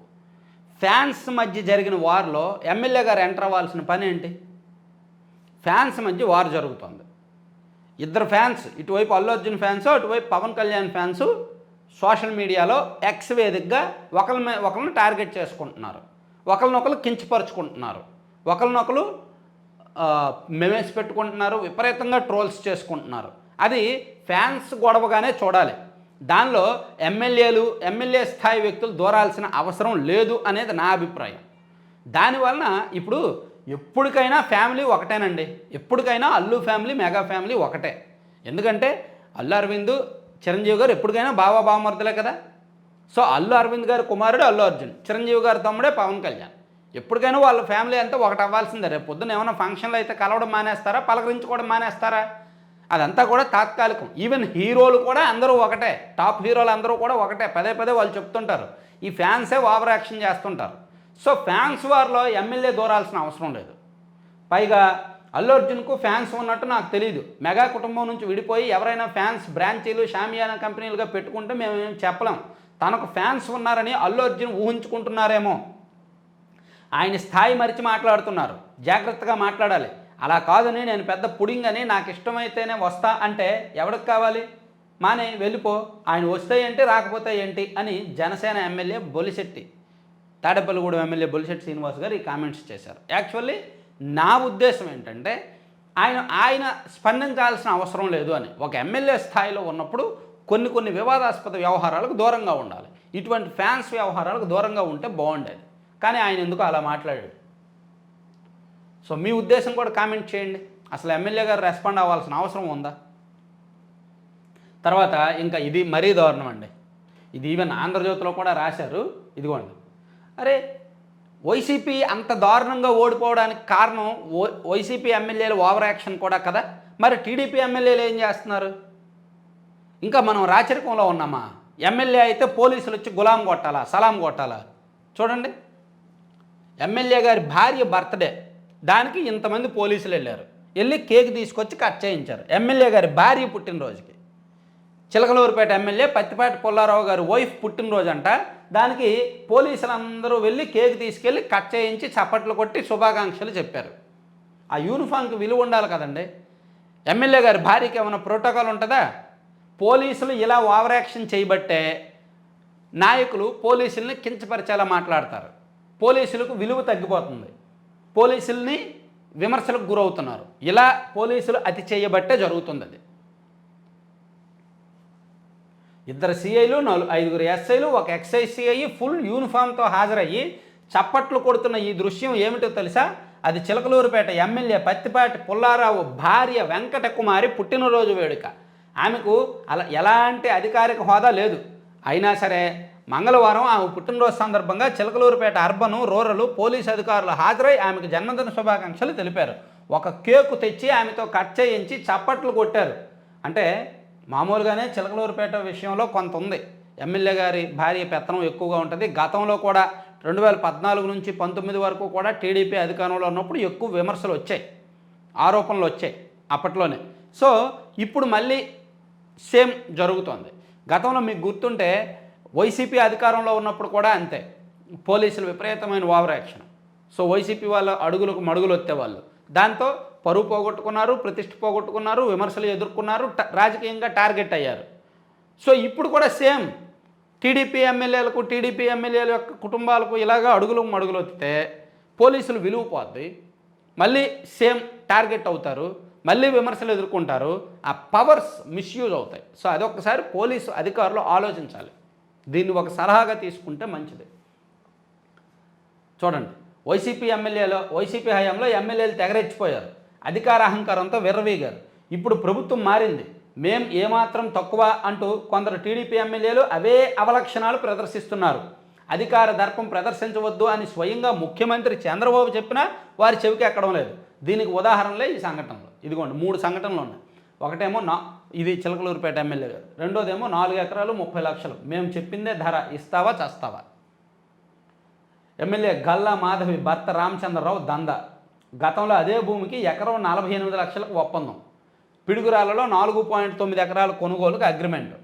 ఫ్యాన్స్ మధ్య జరిగిన వార్లో ఎమ్మెల్యే గారు ఎంటర్ అవ్వాల్సిన పని ఏంటి? ఫ్యాన్స్ మధ్య వార్ జరుగుతుంది. ఇద్దరు ఫ్యాన్స్, ఇటువైపు అల్లు అర్జున్ ఫ్యాన్స్, అటువైపు పవన్ కళ్యాణ్ ఫ్యాన్స్ సోషల్ మీడియాలో ఎక్స్ వేదికగా ఒకరిని టార్గెట్ చేసుకుంటున్నారు, ఒకరినొకరు కించపరుచుకుంటున్నారు, ఒకరినొకరు మెమేస్ పెట్టుకుంటున్నారు, విపరీతంగా ట్రోల్స్ చేసుకుంటున్నారు. అది ఫ్యాన్స్ గొడవగానే చూడాలి. దానిలో ఎమ్మెల్యే స్థాయి వ్యక్తులు దూరాల్సిన అవసరం లేదు అనేది నా అభిప్రాయం. దానివలన ఇప్పుడు ఎప్పటికైనా ఫ్యామిలీ ఒకటేనండి. ఎప్పటికైనా అల్లు ఫ్యామిలీ, మెగా ఫ్యామిలీ ఒకటే. ఎందుకంటే అల్లు అరవింద్, చిరంజీవి గారు ఎప్పటికైనా బావమరుదులే కదా. సో అల్లు అరవింద్ గారి కుమారుడు అల్లు అర్జున్, చిరంజీవి గారి తమ్ముడే పవన్ కళ్యాణ్. ఎప్పటికైనా వాళ్ళ ఫ్యామిలీ అంతా ఒకటి అవ్వాల్సిందే. రేపు పొద్దున్న ఏమైనా ఫంక్షన్లు అయితే కలవడం మానేస్తారా, పలకరించుకోవడం మానేస్తారా? అదంతా కూడా తాత్కాలికం. ఈవెన్ హీరోలు కూడా అందరూ ఒకటే, టాప్ హీరోలు అందరూ కూడా ఒకటే. పదే వాళ్ళు చెప్తుంటారు. ఈ ఫ్యాన్సే ఓవర్ యాక్షన్ చేస్తుంటారు. సో ఫ్యాన్స్ వారిలో ఎమ్మెల్యే దూరాల్సిన అవసరం లేదు. పైగా అల్లు అర్జున్కు ఫ్యాన్స్ ఉన్నట్టు నాకు తెలియదు. మెగా కుటుంబం నుంచి విడిపోయి ఎవరైనా ఫ్యాన్స్ బ్రాంచీలు షామియానా కంపెనీలుగా పెట్టుకుంటే మేము ఏం చెప్పలేం. తనకు ఫ్యాన్స్ ఉన్నారని అల్లు అర్జున్ ఊహించుకుంటున్నారేమో. ఆయన స్థాయి మరిచి మాట్లాడుతున్నారు. జాగ్రత్తగా మాట్లాడాలి. అలా కాదని నేను పెద్ద పుడింగ్ అని నాకు ఇష్టమైతేనే వస్తా అంటే ఎవరికి కావాలి? మానే వెళ్ళిపో. ఆయన వస్తే ఏంటి రాకపోతే ఏంటి అని జనసేన ఎమ్మెల్యే బొలిశెట్టి, తాడేపల్లిగూడెం ఎమ్మెల్యే బొలిశెట్టి శ్రీనివాస్ గారు ఈ కామెంట్స్ చేశారు. యాక్చువల్లీ నా ఉద్దేశం ఏంటంటే ఆయన స్పందించాల్సిన అవసరం లేదు అని. ఒక ఎమ్మెల్యే స్థాయిలో ఉన్నప్పుడు కొన్ని వివాదాస్పద వ్యవహారాలకు దూరంగా ఉండాలి. ఇటువంటి ఫ్యాన్స్ వ్యవహారాలకు దూరంగా ఉంటే బాగుండేది. కానీ ఆయన ఎందుకు అలా మాట్లాడాడు? సో మీ ఉద్దేశం కూడా కామెంట్ చేయండి. అసలు ఎమ్మెల్యే గారు రెస్పాండ్ అవ్వాల్సిన అవసరం ఉందా? తర్వాత ఇంకా ఇది మరీ దారుణం అండి. ఇది ఈవెన్ ఆంధ్రజ్యోతిలో కూడా రాశారు. ఇదిగోండి, అరే వైసీపీ అంత దారుణంగా ఓడిపోవడానికి కారణం వైసీపీ ఎమ్మెల్యేలు ఓవర్ యాక్షన్ కూడా కదా. మరి టీడీపీ ఎమ్మెల్యేలు ఏం చేస్తున్నారు? ఇంకా మనం రాచరికంలో ఉన్నామా? ఎమ్మెల్యే అయితే పోలీసులు వచ్చి గులాం కొట్టాలా, సలాం కొట్టాలా? చూడండి, ఎమ్మెల్యే గారి భార్య బర్త్డే, దానికి ఇంతమంది పోలీసులు వెళ్ళి కేక్ తీసుకొచ్చి కట్ చేయించారు. ఎమ్మెల్యే గారి భార్య పుట్టినరోజుకి, చిలకలూరుపేట ఎమ్మెల్యే పత్తిపాటి పుల్లారావు గారి వైఫ్ పుట్టినరోజు అంట. దానికి పోలీసులందరూ వెళ్ళి కేక్ తీసుకెళ్ళి కట్ చేయించి చప్పట్లు కొట్టి శుభాకాంక్షలు చెప్పారు. ఆ యూనిఫామ్కి విలువ ఉండాలి కదండి. ఎమ్మెల్యే గారి భార్యకి ఏమైనా ప్రోటోకాల్ ఉంటుందా? పోలీసులు ఇలా ఓవర్ యాక్షన్ చేయబట్టే నాయకులు పోలీసుల్ని కించపరిచేలా మాట్లాడతారు. పోలీసులకు విలువ తగ్గిపోతుంది. పోలీసుల్ని విమర్శలకు గురవుతున్నారు. ఇలా పోలీసులు అతి చేయబట్టే జరుగుతుంది. అది 2 సిఐలు, 5 ఎస్ఐలు, 1 ఎక్సైజ్ సిఐ ఫుల్ యూనిఫామ్తో హాజరయ్యి చప్పట్లు కొడుతున్న ఈ దృశ్యం ఏమిటో తెలుసా? అది చిలకలూరుపేట ఎమ్మెల్యే పత్తిపాటి పుల్లారావు భార్య వెంకటకుమారి పుట్టినరోజు వేడుక. ఆమెకు అలా ఎలాంటి అధికారిక హోదా లేదు. అయినా సరే మంగళవారం ఆమె పుట్టినరోజు సందర్భంగా చిలకలూరుపేట అర్బను, రూరల్ పోలీసు అధికారులు హాజరై ఆమెకు జన్మదిన శుభాకాంక్షలు తెలిపారు. ఒక కేకు తెచ్చి ఆమెతో కట్ చేయించి చప్పట్లు కొట్టారు. అంటే మామూలుగానే చిలకలూరుపేట విషయంలో కొంత ఉంది. ఎమ్మెల్యే గారి భార్య పెత్తనం ఎక్కువగా ఉంటుంది. గతంలో కూడా 2014 నుంచి 19 వరకు కూడా టీడీపీ అధికారంలో ఉన్నప్పుడు ఎక్కువ విమర్శలు వచ్చాయి, ఆరోపణలు వచ్చాయి అప్పట్లోనే. సో ఇప్పుడు మళ్ళీ సేమ్ జరుగుతోంది. గతంలో మీకు గుర్తుంటే వైసీపీ అధికారంలో ఉన్నప్పుడు కూడా అంతే, పోలీసులు విపరీతమైన ఓవర్ యాక్షన్. సో వైసీపీ వాళ్ళ అడుగులకు మడుగులు వచ్చేవాళ్ళు. దాంతో పరువు పోగొట్టుకున్నారు, ప్రతిష్ఠ పోగొట్టుకున్నారు, విమర్శలు ఎదుర్కొన్నారు, రాజకీయంగా టార్గెట్ అయ్యారు. సో ఇప్పుడు కూడా సేమ్ టీడీపీ ఎమ్మెల్యేల యొక్క కుటుంబాలకు ఇలాగా అడుగులకు మడుగులు వస్తే పోలీసులు విలువ పోద్ది, మళ్ళీ సేమ్ టార్గెట్ అవుతారు, మళ్ళీ విమర్శలు ఎదుర్కొంటారు, ఆ పవర్స్ మిస్యూజ్ అవుతాయి. సో అదొకసారి పోలీసు అధికారులు ఆలోచించాలి. దీన్ని ఒక సలహాగా తీసుకుంటే మంచిది. చూడండి, వైసీపీ హయాంలో ఎమ్మెల్యేలు తెగరెచ్చిపోయారు, అధికార అహంకారంతో విర్రవీగారు. ఇప్పుడు ప్రభుత్వం మారింది, మేం ఏమాత్రం తక్కువ అంటూ కొందరు టీడీపీ ఎమ్మెల్యేలు అవే అవలక్షణాలు ప్రదర్శిస్తున్నారు. అధికార దర్పం ప్రదర్శించవద్దు అని స్వయంగా ముఖ్యమంత్రి చంద్రబాబు చెప్పినా వారి చెవికి ఎక్కడం లేదు. దీనికి ఉదాహరణలే ఈ సంఘటనలు. ఇదిగోండి 3 సంఘటనలు ఉన్నాయి. ఒకటేమో ఇది చిలకలూరుపేట ఎమ్మెల్యే గారు, రెండోదేమో 4 ఎకరాలు 30 లక్షలు, మేము చెప్పిందే ధర, ఇస్తావా చస్తావా. ఎమ్మెల్యే గల్లా మాధవి భర్త రామచంద్రరావు దందా, గతంలో అదే భూమికి ఎకరం 48 లక్షలకు ఒప్పందం, పిడుగురాలలో 4.9 ఎకరాల కొనుగోలుకు అగ్రిమెంట్.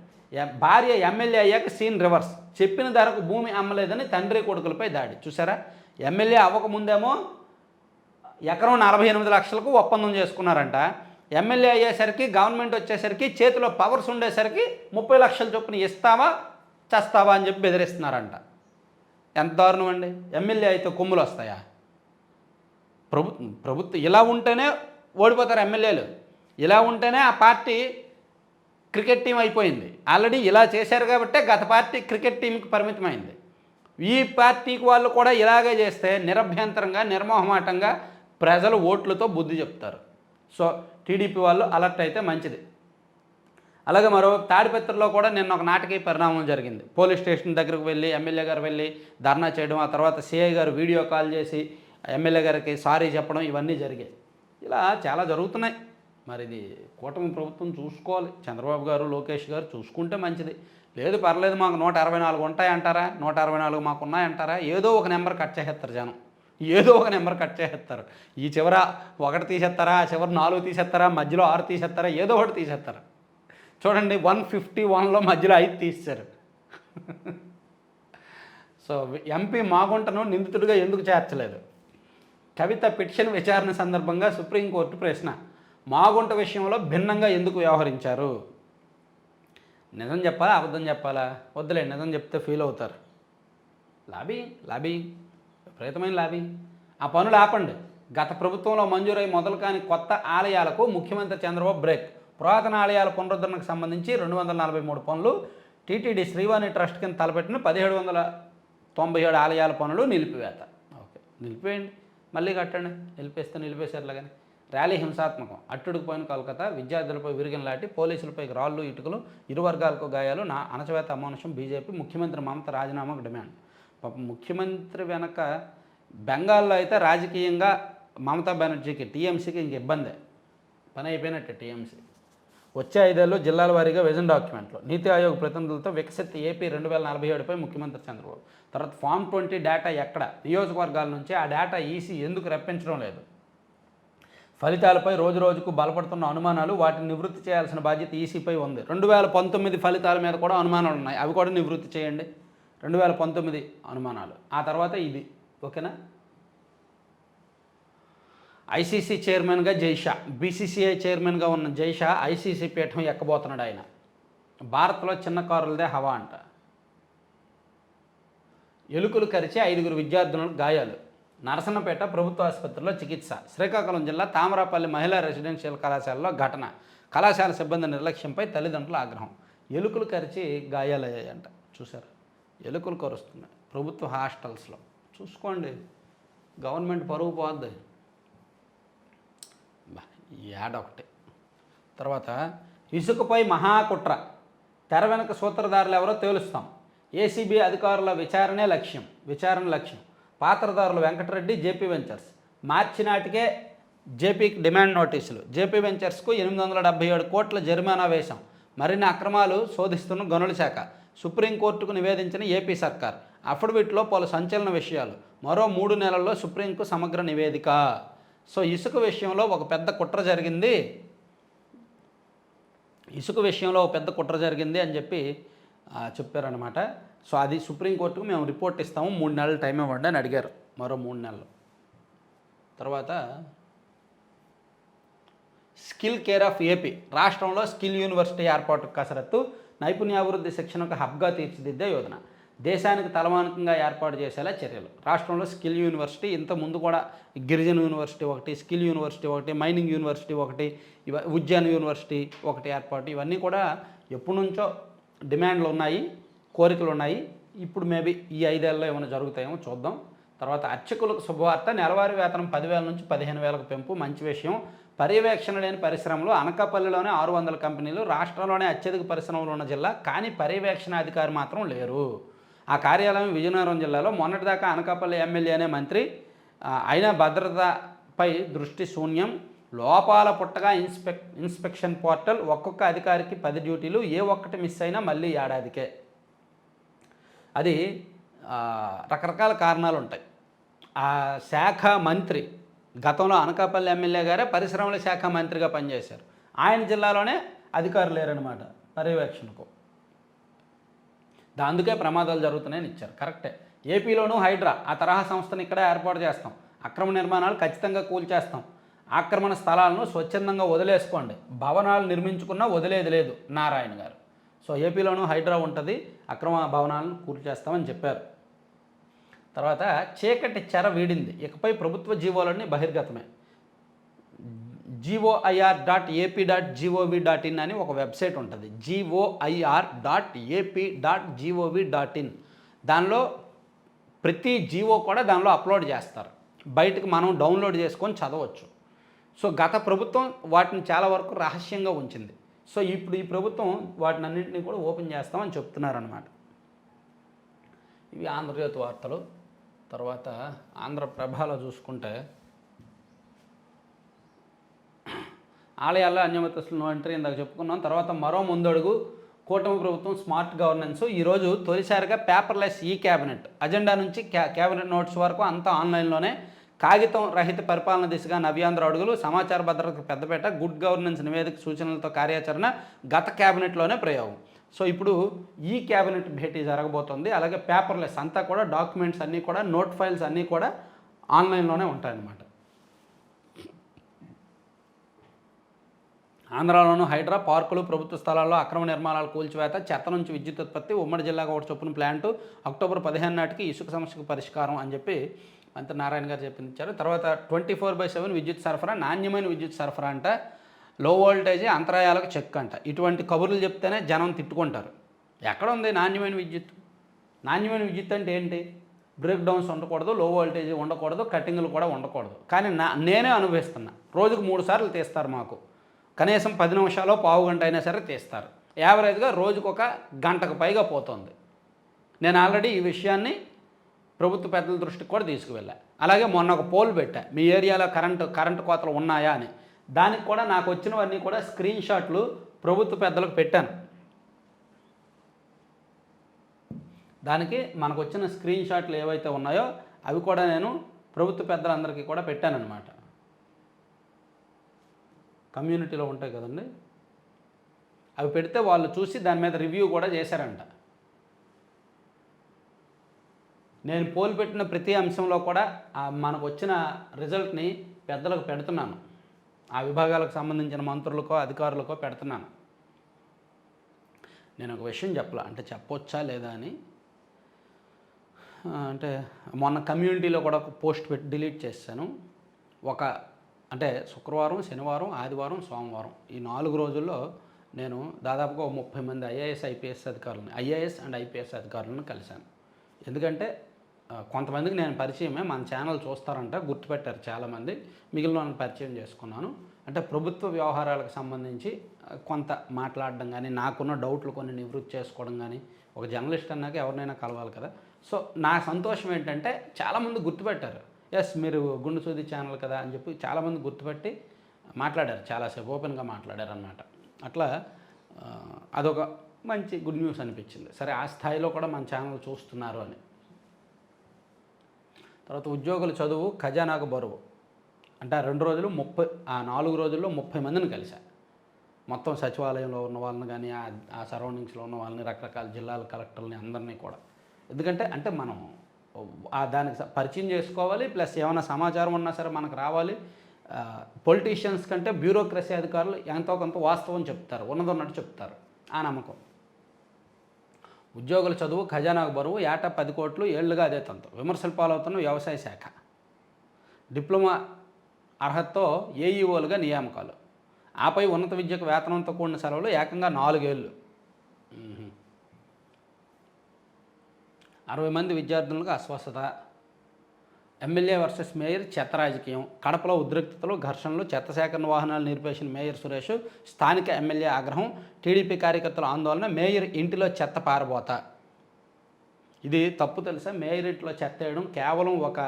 భార్య ఎమ్మెల్యే అయ్యాక సీన్ రివర్స్, చెప్పిన ధరకు భూమి అమ్మలేదని తండ్రి కొడుకులపై దాడి. చూసారా, ఎమ్మెల్యే అవ్వకముందేమో ఎకరం 48 లక్షలకు ఒప్పందం చేసుకున్నారంట. ఎమ్మెల్యే అయ్యేసరికి, గవర్నమెంట్ వచ్చేసరికి, చేతిలో పవర్స్ ఉండేసరికి 30 లక్షల చొప్పున ఇస్తావా చస్తావా అని చెప్పి బెదిరిస్తున్నారంట. ఎంత దారుణం అండి. ఎమ్మెల్యే అయితే కొమ్ములు వస్తాయా? ప్రభుత్వం ఇలా ఉంటేనే ఓడిపోతారు ఎమ్మెల్యేలు. ఇలా ఉంటేనే ఆ పార్టీ క్రికెట్ టీం అయిపోయింది. ఆల్రెడీ ఇలా చేశారు కాబట్టే గత పార్టీ క్రికెట్ టీంకి పరిమితమైంది. ఈ పార్టీకి వాళ్ళు కూడా ఇలాగే చేస్తే నిరభ్యంతరంగా, నిర్మోహమాటంగా ప్రజలు ఓట్లతో బుద్ధి చెప్తారు. సో టీడీపీ వాళ్ళు అలర్ట్ అయితే మంచిది. అలాగే మరో తాడిపత్రిలో కూడా నిన్న ఒక నాటకీయ పరిణామం జరిగింది. పోలీస్ స్టేషన్ దగ్గరకు వెళ్ళి ఎమ్మెల్యే గారు వెళ్ళి ధర్నా చేయడం, ఆ తర్వాత సిఐ గారు వీడియో కాల్ చేసి ఎమ్మెల్యే గారికి సారీ చెప్పడం, ఇవన్నీ జరిగాయి. ఇలా చాలా జరుగుతున్నాయి. మరి ఇది కూటమి ప్రభుత్వం చూసుకోవాలి. చంద్రబాబు గారు, లోకేష్ గారు చూసుకుంటే మంచిది. లేదు పర్లేదు మాకు 164 ఉంటాయంటారా, 164 మాకు ఉన్నాయంటారా, ఏదో ఒక నెంబర్ కట్ చేసేస్తారు జనం. ఏదో ఒక నెంబర్ కట్ చేసేస్తారు. ఈ చివర 1 తీసేస్తారా, ఆ చివర 4 తీసేస్తారా, మధ్యలో 6 తీసేస్తారా, ఏదో ఒకటి తీసేస్తారు. చూడండి 151లో మధ్యలో 5 తీసేశారు. సో ఎంపీ మాగుంటను నిందితుడిగా ఎందుకు చేర్చలేదు? కవిత పిటిషన్ విచారణ సందర్భంగా సుప్రీంకోర్టు ప్రశ్న. మాగుంట విషయంలో భిన్నంగా ఎందుకు వ్యవహరించారు? నిజం చెప్పాలా, అబద్ధం చెప్పాలా? వద్దులే, నిజం చెప్తే ఫీల్ అవుతారు. లాబీ విపరీతమైన లాబీ. ఆ పనులు ఆపండి. గత ప్రభుత్వంలో మంజూరై మొదలు కాని కొత్త ఆలయాలకు ముఖ్యమంత్రి చంద్రబాబు బ్రేక్. పురాతన ఆలయాల పునరుద్ధరణకు సంబంధించి 243 పనులు టీటీడీ శ్రీవాణి ట్రస్ట్ కింద తలపెట్టిన 1797 ఆలయాల పనులు నిలిపివేత. ఓకే, నిలిపేయండి, మళ్ళీ కట్టండి. నిలిపేశారులే కానీ. ర్యాలీ హింసాత్మకం. అట్టుడుకుపోయిన కోల్కతా. విద్యార్థులపై విరిగినలాటి, పోలీసులపై రాళ్ళు ఇటుకలు, ఇరు వర్గాలకు గాయాలు. అణచివేత అమానుషం. బీజేపీ ముఖ్యమంత్రి మమత రాజీనామాకు డిమాండ్. పాపం ముఖ్యమంత్రి వెనక బెంగాల్లో అయితే రాజకీయంగా మమతా బెనర్జీకి, టీఎంసీకి ఇంక ఇబ్బందే, పని అయిపోయినట్టే. టీఎంసీ వచ్చే 5 ఏళ్ళు జిల్లాల వారీగా విజన్ డాక్యుమెంట్లు. నీతి ఆయోగ్ ప్రతినిధులతో వికసిత్ ఏపీ 2047పై ముఖ్యమంత్రి చంద్రబాబు. తర్వాత ఫామ్ 20 డేటా ఎక్కడ? నియోజకవర్గాల నుంచి ఆ డేటా ఈసీ ఎందుకు రప్పించడం లేదు? ఫలితాలపై రోజుకు బలపడుతున్న అనుమానాలు, వాటిని నివృత్తి చేయాల్సిన బాధ్యత ఈసీపై ఉంది. 2019 ఫలితాల మీద కూడా అనుమానాలు ఉన్నాయి, అవి కూడా నివృత్తి చేయండి. 2019 అనుమానాలు, ఆ తర్వాత ఇది. ఓకేనా? ఐసీసీ చైర్మన్గా జైషా. బీసీసీఐ చైర్మన్గా ఉన్న జైషా ఐసీసీ పీఠం ఎక్కబోతున్నాడు. ఆయన భారత్లో చిన్న కారులదే హవా అంట. ఎలుకలు కరిచి 5 విద్యార్థులకు గాయాలు. నరసన్నపేట ప్రభుత్వ ఆసుపత్రిలో చికిత్స. శ్రీకాకుళం జిల్లా తామరాపల్లి మహిళా రెసిడెన్షియల్ కళాశాలలో ఘటన. కళాశాల సిబ్బంది నిర్లక్ష్యంపై తల్లిదండ్రుల ఆగ్రహం. ఎలుకలు కరిచి గాయాలయ్యాయంట. చూసారు, ఎలుకలు కరుస్తున్నాయి ప్రభుత్వ హాస్టల్స్లో. చూసుకోండి, గవర్నమెంట్ పరుగు పోద్ది. ఏడొకటి. తర్వాత ఇసుకపై మహాకుట్ర. తెర వెనక సూత్రధారులు ఎవరో తేలుస్తాం. ఏసీబీ అధికారుల విచారణ లక్ష్యం. పాత్రదారులు వెంకటరెడ్డి, జేపీ వెంచర్స్. మార్చి నాటికే జేపీకి డిమాండ్ నోటీసులు. జేపీ వెంచర్స్కు 877 కోట్ల జరిమానా వేశాం. మరిన్ని అక్రమాలు శోధిస్తున్న గనుల శాఖ. సుప్రీంకోర్టుకు నివేదించిన ఏపీ సర్కార్. అఫిడవిట్లో పలు సంచలన విషయాలు. మరో 3 నెలల్లో సుప్రీంకు సమగ్ర నివేదిక. సో ఇసుక విషయంలో ఒక పెద్ద కుట్ర జరిగింది అని చెప్పి చెప్పారనమాట. సో అది సుప్రీంకోర్టుకు మేము రిపోర్ట్ ఇస్తాము, 3 నెలలు టైం ఇవ్వండి అని అడిగారు. మరో 3 నెలలు. తర్వాత స్కిల్ కేర్ ఆఫ్ ఏపీ. రాష్ట్రంలో స్కిల్ యూనివర్సిటీ ఏర్పాటుకు కసరత్తు. నైపుణ్యాభివృద్ధి శిక్షణకు హబ్గా తీర్చిదిద్దే యోజన. దేశానికి తలమానికంగా ఏర్పాటు చేసేలా చర్యలు. రాష్ట్రంలో స్కిల్ యూనివర్సిటీ, ఇంత ముందు కూడా గిరిజన యూనివర్సిటీ ఒకటి, స్కిల్ యూనివర్సిటీ ఒకటి, మైనింగ్ యూనివర్సిటీ ఒకటి, ఉద్యాన యూనివర్సిటీ ఒకటి ఏర్పాటు. ఇవన్నీ కూడా ఎప్పటి నుంచో డిమాండ్లు ఉన్నాయి, కోరికలు ఉన్నాయి. ఇప్పుడు మేబీ ఈ 5 ఏళ్ళలో ఏమైనా జరుగుతాయేమో చూద్దాం. తర్వాత అర్చకులకు శుభవార్త. నెలవారీ వేతనం 10,000 నుంచి 15,000కు పెంపు, మంచి విషయం. పర్యవేక్షణ లేని పరిశ్రమలు. అనకాపల్లిలోనే 600 కంపెనీలు. రాష్ట్రంలోనే అత్యధిక పరిశ్రమలు ఉన్న జిల్లా, కానీ పర్యవేక్షణ అధికారి మాత్రం లేరు. ఆ కార్యాలయం విజయనగరం జిల్లాలో. మొన్నటిదాకా అనకాపల్లి ఎమ్మెల్యేనే మంత్రి అయినా భద్రతపై దృష్టి శూన్యం. లోపాల పుట్టగా ఇన్స్పెక్షన్ పోర్టల్. ఒక్కొక్క అధికారికి 10 డ్యూటీలు, ఏ ఒక్కటి మిస్ అయినా మళ్ళీ ఏడాదికే. అది రకరకాల కారణాలు ఉంటాయి. ఆ శాఖ మంత్రి గతంలో అనకాపల్లి ఎమ్మెల్యే గారే పరిశ్రమల శాఖ మంత్రిగా పనిచేశారు. ఆయన జిల్లాలోనే అధికారులు లేరనమాట పర్యవేక్షణకు. అందుకే ప్రమాదాలు జరుగుతున్నాయని ఇచ్చారు. కరెక్టే. ఏపీలోనూ హైడ్రా. ఆ తరహా సంస్థను ఇక్కడే ఏర్పాటు చేస్తాం. అక్రమ నిర్మాణాలు ఖచ్చితంగా కూల్చేస్తాం. ఆక్రమణ స్థలాలను స్వచ్ఛందంగా వదిలేసుకోండి. భవనాలు నిర్మించుకున్నా వదిలేది లేదు నారాయణ గారు. సో ఏపీలోనూ హైడ్రా ఉంటుంది, అక్రమ భవనాలను కూల్చేస్తామని చెప్పారు. తర్వాత చీకటి చెర వీడింది. ఇకపై ప్రభుత్వ జీవోలన్నీ బహిర్గతమే. GOIR.AP.gov.in అని ఒక వెబ్సైట్ ఉంటుంది. GOIR.AP.gov.in. దానిలో ప్రతి జీవో కూడా దానిలో అప్లోడ్ చేస్తారు. బయటకు మనం డౌన్లోడ్ చేసుకొని చదవచ్చు. సో గత ప్రభుత్వం వాటిని చాలా వరకు రహస్యంగా ఉంచింది. సో ఇప్పుడు ఈ ప్రభుత్వం వాటిని అన్నింటినీ కూడా ఓపెన్ చేస్తామని చెప్తున్నారన్నమాట. ఇవి ఆంధ్రజ్యోతి వార్తలు. తర్వాత ఆంధ్రప్రభలో చూసుకుంటే ఆలయాల్లో అన్యమతస్తులు నో ఎంట్రీ ఇందాక చెప్పుకున్నాం. తర్వాత మరో ముందడుగు. కూటమి ప్రభుత్వం స్మార్ట్ గవర్నెన్స్ ఈరోజు తొలిసారిగా పేపర్లెస్ ఈ క్యాబినెట్ అజెండా నుంచి క్యాబినెట్ నోట్స్ వరకు అంతా ఆన్లైన్లోనే కాగితం రహిత పరిపాలన దిశగా నవ్యాంధ్ర అడుగులు సమాచార భద్రతకు పెద్దపేట గుడ్ గవర్నెన్స్ నివేదిక సూచనలతో కార్యాచరణ గత క్యాబినెట్లోనే ప్రయోగం. సో ఇప్పుడు ఈ క్యాబినెట్ భేటీ జరగబోతోంది. అలాగే పేపర్లెస్ అంతా కూడా డాక్యుమెంట్స్ అన్నీ కూడా నోట్ ఫైల్స్ అన్నీ కూడా ఆన్లైన్లోనే ఉంటాయన్నమాట. ఆంధ్రాలోను హైడ్రా పార్కులు ప్రభుత్వ స్థలాల్లో అక్రమ నిర్మాణాలు కూల్చివేత చెత్త నుంచి విద్యుత్ ఉత్పత్తి ఉమ్మడి జిల్లాకు ఒకటి చొప్పున ప్లాంటు అక్టోబర్ 15 నాటికి ఇసుక సమస్యకు పరిష్కారం అని చెప్పి మంత్రి నారాయణ గారు చెప్పించారు. తర్వాత 24/7 విద్యుత్ సరఫరా నాణ్యమైన విద్యుత్ సరఫరా అంట లో వోల్టేజీ అంతరాయాలకు చెక్ అంట. ఇటువంటి కబుర్లు చెప్తేనే జనం తిట్టుకుంటారు. ఎక్కడ ఉంది నాణ్యమైన విద్యుత్? నాణ్యమైన విద్యుత్ అంటే ఏంటి? బ్రేక్ డౌన్స్ ఉండకూడదు, లో వోల్టేజీ ఉండకూడదు, కటింగ్లు కూడా ఉండకూడదు. కానీ నేనే అనుభవిస్తున్నా. రోజుకు 3 సార్లు తీస్తారు మాకు. కనీసం 10 నిమిషాలు పావు గంట అయినా సరే తీస్తారు. యావరేజ్గా రోజుకు 1 గంటకు పైగా పోతుంది. నేను ఆల్రెడీ ఈ విషయాన్ని ప్రభుత్వ పెద్దల దృష్టికి కూడా తీసుకువెళ్ళా. అలాగే మొన్న ఒక పోల్ పెట్టా, మీ ఏరియాలో కరెంటు కోతలు ఉన్నాయా అని. దానికి కూడా నాకు వచ్చినవన్నీ కూడా స్క్రీన్ షాట్లు ప్రభుత్వ పెద్దలకు పెట్టాను. దానికి మనకు వచ్చిన స్క్రీన్ షాట్లు ఏవైతే ఉన్నాయో అవి కూడా నేను ప్రభుత్వ పెద్దలందరికీ కూడా పెట్టానన్నమాట. కమ్యూనిటీలో ఉంటాయి కదండి, అవి పెడితే వాళ్ళు చూసి దాని మీద రివ్యూ కూడా చేశారంట. నేను పోల్ పెట్టిన ప్రతి అంశంలో కూడా మనకు వచ్చిన రిజల్ట్ని పెద్దలకు పెడుతున్నాను. ఆ విభాగాలకు సంబంధించిన మంత్రులకో అధికారులకో పెడుతున్నాను. నేను ఒక విషయం అంటే చెప్పొచ్చా లేదా అని, అంటే మొన్న కమ్యూనిటీలో కూడా ఒక పోస్ట్ పెట్టి డిలీట్ చేశాను. అంటే శుక్రవారం, శనివారం, ఆదివారం, సోమవారం ఈ 4 రోజుల్లో నేను దాదాపుగా 30 మంది ఐఏఎస్ అండ్ ఐపీఎస్ అధికారులను కలిశాను. ఎందుకంటే కొంతమందికి నేను పరిచయమే, మన ఛానల్ చూస్తారంట, గుర్తుపెట్టారు చాలామంది. మిగిలిన వాళ్ళని పరిచయం చేసుకున్నాను. అంటే ప్రభుత్వ వ్యవహారాలకు సంబంధించి కొంత మాట్లాడడం కానీ, నాకున్న డౌట్లు కొన్ని నివృత్తి చేసుకోవడం కానీ, ఒక జర్నలిస్ట్ అన్నాక ఎవరినైనా కలవాలి కదా. సో నా సంతోషం ఏంటంటే చాలామంది గుర్తుపెట్టారు. ఎస్, మీరు గుండు సూది ఛానల్ కదా అని చెప్పి చాలామంది గుర్తుపెట్టి మాట్లాడారు, చాలాసేపు ఓపెన్గా మాట్లాడారు అన్నమాట. అట్లా అదొక మంచి గుడ్ న్యూస్ అనిపించింది. సరే, ఆ స్థాయిలో కూడా మన ఛానల్ చూస్తున్నారు అని. తర్వాత ఉద్యోగుల చదువు ఖజానాకు బరువు అంటే 2 రోజులు 4 రోజుల్లో 30 మందిని కలిశాను. మొత్తం సచివాలయంలో ఉన్న వాళ్ళని కానీ, ఆ సరౌండింగ్స్లో ఉన్న వాళ్ళని, రకరకాల జిల్లాల కలెక్టర్లని అందరినీ కూడా. ఎందుకంటే మనం దానికి పరిచయం చేసుకోవాలి, ప్లస్ ఏమైనా సమాచారం ఉన్నా సరే మనకు రావాలి. పొలిటీషియన్స్ కంటే బ్యూరోక్రసీ అధికారులు ఎంతో కొంత వాస్తవం చెప్తారు, ఉన్నట్టు చెప్తారు. ఆ నమ్మకం. ఉద్యోగుల చదువు ఖజానాకు బరువు ఏటా 10 కోట్లు, ఏళ్లుగా అదే తంతు. విమర్శలు పాలవుతున్న వ్యవసాయ శాఖ. డిప్లొమా అర్హతతో ఏఈఓలుగా నియామకాలు. ఆపై ఉన్నత విద్యకు వేతనంతో కూడిన సెలవులు ఏకంగా 4 ఏళ్ళు. 60 మంది విద్యార్థులకు అస్వస్థత. ఎమ్మెల్యే వర్సెస్ మేయర్ చెత్త రాజకీయం. కడపలో ఉద్రిక్తతలు, ఘర్షణలు, చెత్త సేకరణ వాహనాలు నిలిపేసిన మేయర్ సురేష్. స్థానిక ఎమ్మెల్యే ఆగ్రహం. టీడీపీ కార్యకర్తల ఆందోళన. మేయర్ ఇంటిలో చెత్త పారబోత. ఇది తప్పు తెలుసా? మేయర్ ఇంటిలో చెత్త వేయడం కేవలం ఒక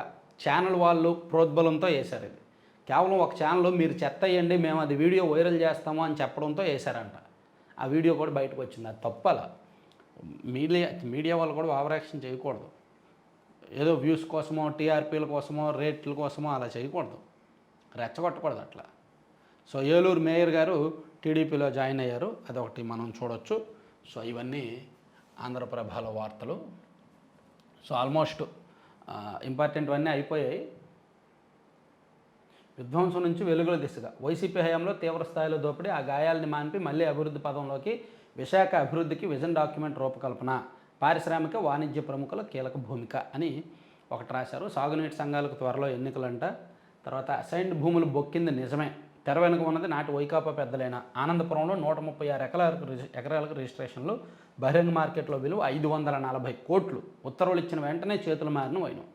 ఛానల్ వాళ్ళు ప్రోద్బలంతో వేశారు. ఇది కేవలం ఒక ఛానల్ మీరు చెత్త వేయండి, మేము అది వీడియో వైరల్ చేస్తాము అని చెప్పడంతో వేశారంట. ఆ వీడియో కూడా బయటకు వచ్చింది. అది తప్పల. మీడియా వాళ్ళు కూడా ఓవరాక్షన్ చేయకూడదు. ఏదో వ్యూస్ కోసమో, టీఆర్పీల కోసమో, రేట్ల కోసమో అలా చేయకూడదు, రెచ్చగొట్టకూడదు అట్లా. సో ఏలూరు మేయర్ గారు టీడీపీలో జాయిన్ అయ్యారు, అదొకటి మనం చూడొచ్చు. సో ఇవన్నీ ఆంధ్రప్రభలో వార్తలు. సో ఆల్మోస్ట్ ఇంపార్టెంట్ అన్నీ అయిపోయాయి. విధ్వంసం నుంచి వెలుగుల దిశగా. వైసీపీ హయాంలో తీవ్ర స్థాయిలో దోపిడీ, ఆ గాయాలని మాన్పి మళ్ళీ అభివృద్ధి పదంలోకి. విశాఖ అభివృద్ధికి విజన్ డాక్యుమెంట్ రూపకల్పన. పారిశ్రామిక వాణిజ్య ప్రముఖుల కీలక భూమిక అని ఒకటి రాశారు. సాగునీటి సంఘాలకు త్వరలో ఎన్నికలంట. తర్వాత అసైన్డ్ భూములు బొక్కింది నిజమే, తెర వెనుక ఉన్నది నాటి వైకాపా పెద్దలైన. ఆనందపురంలో 136 ఎకరాలకు రిజిస్ట్రేషన్లు. బహిరంగ మార్కెట్లో విలువ 540 కోట్లు. ఉత్తర్వులు ఇచ్చిన వెంటనే చేతులు మారిన వైనం.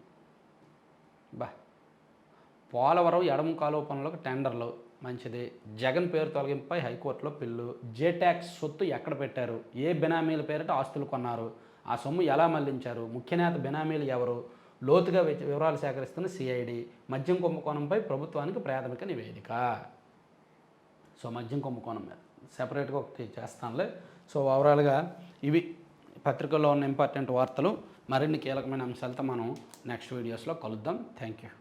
పోలవరం ఎడమ కాలువ పనులకు టెండర్లు. మంచిది. జగన్ పేరు తొలగింపుపై హైకోర్టులో పిల్లు. జేటాక్స్ సొత్తు ఎక్కడ పెట్టారు? ఏ బినామీల పేరిట ఆస్తులు కొన్నారు? ఆ సొమ్ము ఎలా మళ్లించారు? ముఖ్యనేత బినామీలు ఎవరు? లోతుగా వివరాలు సేకరిస్తున్న సిఐడి. మద్యం కుంభకోణంపై ప్రభుత్వానికి ప్రాథమిక నివేదిక. సో మద్యం కుంభకోణం మీద సెపరేట్గా ఒకటి చేస్తానులే. సో ఓవరాల్గా ఇవి పత్రికల్లో ఉన్న ఇంపార్టెంట్ వార్తలు. మరిన్ని కీలకమైన అంశాలతో మనం నెక్స్ట్ వీడియోస్లో కలుద్దాం. Thank you.